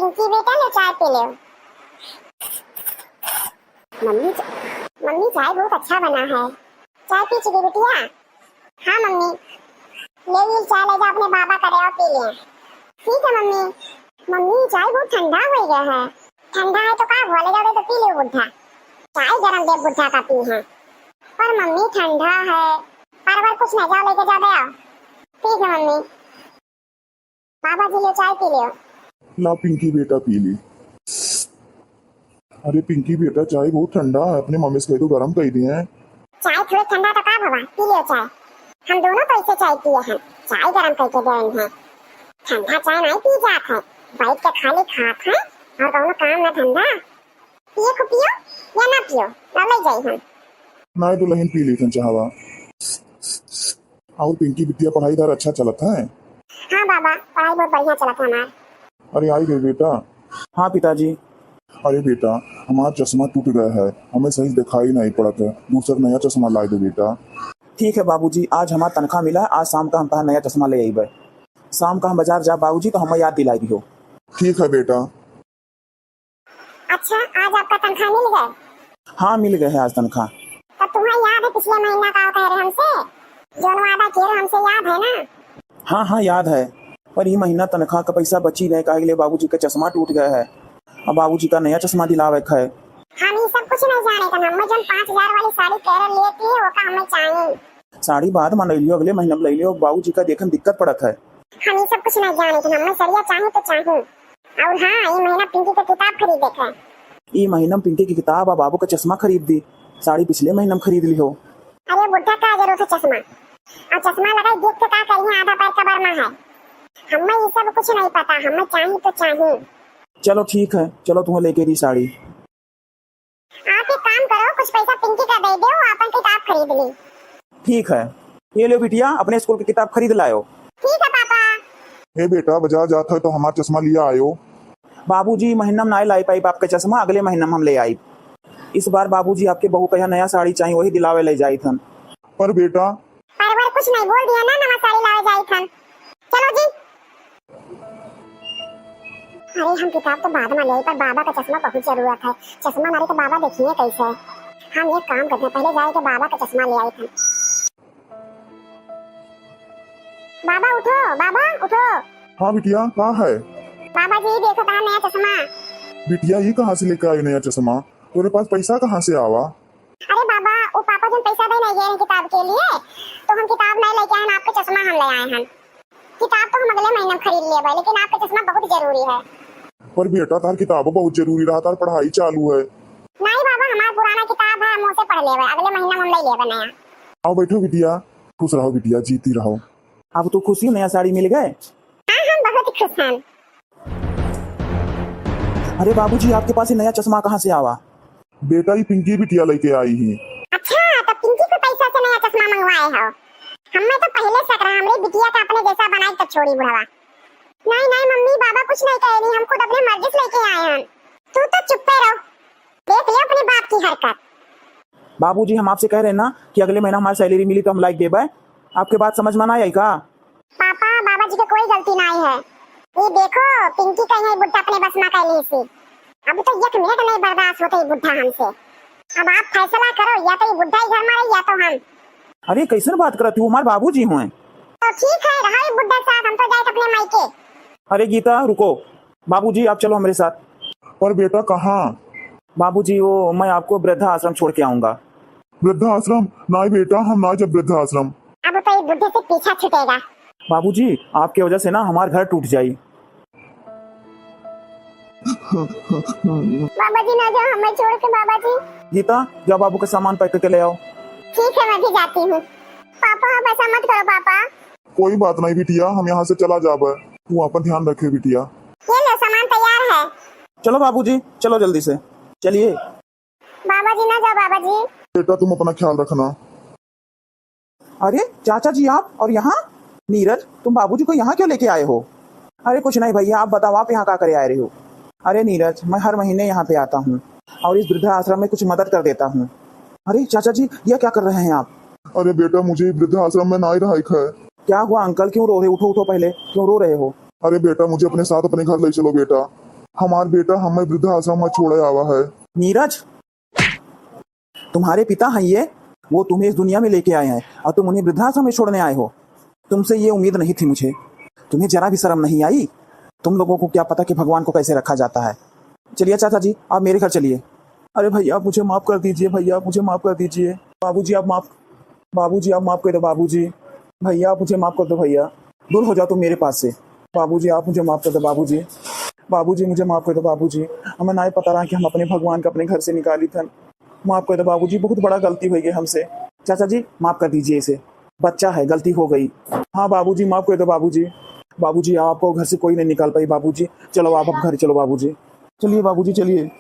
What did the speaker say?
पिंकी बेटा लो चाय P low. Mummy mummy चाय बहुत अच्छा बना है। चाय पी चुकी बिटिया? हाँ मम्मी। ले चाय ले जा अपने बाबा करे और पी ले। ठीक है मम्मी। मम्मी चाय बहुत ठंडा हो गया है। ठंडा है तो का बोले जाओ तो पी लो बुढ़ा। चाय गरम दे बुढ़ा का पी है। पर मम्मी ठंडा है। पर कुछ नहीं, जाओ लेके जाओ दे आओ। ठीक है मम्मी। बाबा जी लो चाय पी लो। ला पिंकी बेटा पी ली। अरे पिंकी बेटा चाय बहुत ठंडा है, अपने मम्मी से कह दो गरम कर दिए हैं। चाय थोड़ा ठंडा तो का बाबा पी लो चाय। हम दोनों तो इसे चाय पिए हैं, चाय गरम करके गए हैं। ठंडा चाय नहीं पी जात है, बैठ के खाली खात है और दोनों काम ना धंधा। पिए को पियो या ना पियो ना ले जाई हम। ना तो लहन पी ली थन चाहवा। और पिंकी बिटिया पढ़ाई दार अच्छा चलता है? हाँ बाबा पढ़ाई बहुत बढ़िया चलता है हमारा। अरे आई गई बेटा। हाँ पिताजी। अरे बेटा हमारा चश्मा टूट गया है, हमें सही दिखाई नहीं पड़ता है, दूसरा नया चश्मा ला दो बेटा। ठीक है बाबूजी, आज हमारा तनख्वाह मिला है, आज शाम का हम तहां नया चश्मा ले आइबे। शाम का हम बाजार जा बाबूजी तो हमें याद दिलाई दियो। ठीक है बेटा। अच्छा आज आपका तनख्वाह मिल गया? हाँ मिल गए है आज तनख्वाह। तब तुम्हें याद है पिछले महीना का कह रहे हमसे जो वादा किए हमसे, याद है ना? हाँ याद है, पर ये महीना तनख्वाह का पैसा बची नहीं, काहे के लिए बाबूजी का चश्मा टूट गया है, अब बाबूजी का नया चश्मा दिलावे है। हम ये सब कुछ नहीं जाने का, हमें जो 5000 वाली साड़ी कह रहे लिए थी वो का हमें चाहिए। साड़ी बाद में ले लियो, अगले महीने में ले लियो, बाबूजी का देखन दिक्कत पड़त है। हम ये सब कुछ नहीं जाने का, हमें सरिया चाहिए तो चाहिए। और हाँ ये महीना पिंकी का किताब खरीदे का। ये महीना में पिंकी की किताब और बाबू का चश्मा खरीद दी, साड़ी पिछले महीने में खरीद ली हो। अरे बुढ़ा का जरूरत है चश्मा, और चश्मा लगाई देख के का करिए आधा पैर का बर्मा है। हमें ये सब कुछ नहीं पता, हमें चाहिए तो चाहिए। चलो ठीक है, चलो तुम्हें लेके दी साड़ी। आप एक काम करो, कुछ पैसा पिंकी का दे दो, अपन किताब खरीद ली। ठीक है, ये लो बिटिया अपने स्कूल की किताब खरीद लाओ। ठीक है पापा। हे बेटा बाजार जाता है तो हमारा चश्मा लिया आयो। बाबूजी महीना में नहीं लाई पाई आपका चश्मा, अगले महीना में हम ले आई। इस बार बाबूजी आपके बहू का नया साड़ी चाहिए, वही दिलावे ले जाई थन। पर बेटा परवर कुछ नहीं बोल दिया ना, नवा साड़ी लावे जाई थन। चलो जी। अरे हम किताब तो बाद में ले, पर बाबा का चश्मा बहुत जरूरत है। चश्मा मारे तो बाबा देखिए कैसे। हम ये काम करते हैं, पहले जाए के बाबा का चश्मा ले आए थे। बाबा उठो, बाबा उठो। हाँ बिटिया कहाँ है? बाबा जी देखो कहाँ नया चश्मा। बिटिया ये कहाँ से लेकर आई नया चश्मा? तेरे पास पैसा कहाँ से आवा? अरे बाबा वो पापा जो पैसा दे नहीं गए हैं किताब के लिए, तो हम किताब नहीं लेके आए, आपका चश्मा हम ले आए हैं। किताब तो हम अगले महीने में खरीद लिए, लेकिन आपका चश्मा बहुत जरूरी है। पर बेटा तार किताब बहुत जरूरी रहा, तार पढ़ाई चालू है। नहीं बाबा हमारा पुराना किताब है, हम उसे पढ़ लेवे, अगले महीना हम ले लेवे नया। आओ बैठो बिटिया, खुश रहो बिटिया, जीती रहो। अब तो खुशी नया साड़ी मिल गए। हाँ हम बहुत खुश हैं। अरे बाबूजी आपके पास ये नया चश्मा कहाँ से आवा? बेटा ये पिंकी बिटिया लेके आई ही। अच्छा तो पिंकी को पैसा से नया चश्मा मंगवाए हो? हमें तो पहले शक रहा हमरे बिटिया का अपने जैसा बनाई तो छोड़ी बुढ़वा। नहीं नहीं मम्मी बाबा कुछ नहीं कह रही, हम खुद अपने मर्जी से लेके आए हैं। तू तो चुप रहो, देख लियो अपने बाप की हरकत। बाबूजी हम आपसे कह रहे हैं ना कि अगले महीना हमारी सैलरी मिली तो हम लाइक देबे, आपके बात समझ में ना आई का? पापा बाबा जी की कोई गलती नहीं है। ये देखो पिंकी कहीं बुढ़ा अपने बस में कैली सी, अब तो एक मिनट नहीं बर्दाश्त होता ये बुढ़ा हमसे। अब आप फैसला करो, या तो ये बुढ़ा ही घर में रहे या तो हम। अरे कैसे बात करती हूँ, हमारे बाबूजी हुए। तो ठीक है रहो ये बुढ़ा साथ, हम तो जाए अपने मायके। अरे गीता रुको, बाबूजी आप चलो हमारे साथ। पर बेटा कहाँ? बाबूजी वो मैं आपको वृद्धा आश्रम छोड़ के आऊंगा। वृद्धा आश्रम? नहीं बेटा हम ना जब वृद्धा आश्रम। अब तो ये बुढ़े से पीछा छूटेगा। बाबूजी आपके वजह से ना हमारा घर टूट जाये। बाबा जी ना जाओ हमें छोड़ के। बाबा जी गीता जाओ बाबू का सामान पैक करके ले आओ। ठीक है मैं भी जाती हूँ। पापा आप ऐसा मत करो पापा। कोई बात नहीं बिटिया, हम यहाँ से चला जाबे, तू अपन ध्यान रखे बिटिया। ये लो सामान तैयार है। चलो बाबूजी चलो जल्दी से चलिए। बाबा जी ना जाओ बाबा जी। बेटा तुम अपना ख्याल रखना। अरे चाचा जी आप और यहाँ? नीरज तुम बाबूजी को यहाँ क्यों लेके आए हो? अरे कुछ नहीं भैया, आप बताओ आप यहाँ क्या करे आए रहे हो? अरे नीरज मैं हर महीने यहाँ पे आता हूँ और इस वृद्धा आश्रम में कुछ मदद कर देता हूँ। अरे चाचा जी ये क्या कर रहे हैं आप? अरे बेटा मुझे वृद्धा आश्रम में नहीं रहा है। क्या हुआ अंकल, क्यों रो रहे? उठो उठो पहले, क्यों रो रहे हो? अरे बेटा मुझे अपने साथ अपने घर ले चलो बेटा। हमार बेटा हमें वृद्धाश्रम में छोड़े आवा है। नीरज, तुम्हारे पिता हैं ये, वो तुम्हें इस दुनिया में लेके आए हैं और तुम उन्हें वृद्धाश्रम में छोड़ने आए हो। तुमसे ये उम्मीद नहीं थी मुझे। तुम्हें जरा भी शर्म नहीं आई? तुम लोगों को क्या पता कि भगवान को कैसे रखा जाता है। चलिए चाचा जी, आप मेरे घर चलिए। अरे भैया मुझे माफ कर दीजिए, भैया मुझे माफ कर दीजिए। बाबूजी आप माफ कर दो बाबूजी। भैया आप मुझे माफ कर दो भैया। दूर हो जाओ तुम मेरे पास से। बाबूजी आप मुझे माफ कर दो बाबूजी। बाबूजी मुझे माफ कर दो बाबूजी। हमें ना ही पता रहा कि हम अपने भगवान को अपने घर से निकाली था। माफ कर दो बाबूजी, बहुत बड़ा गलती हुई है हमसे। चाचा जी माफ कर दीजिए इसे, बच्चा है, गलती हो गई। हाँ बाबूजी माफ कर दो बाबूजी। बाबूजी आपको घर से कोई नहीं निकाल पाई बाबूजी। चलो आप अब घर चलो बाबूजी। चलिए बाबूजी चलिए।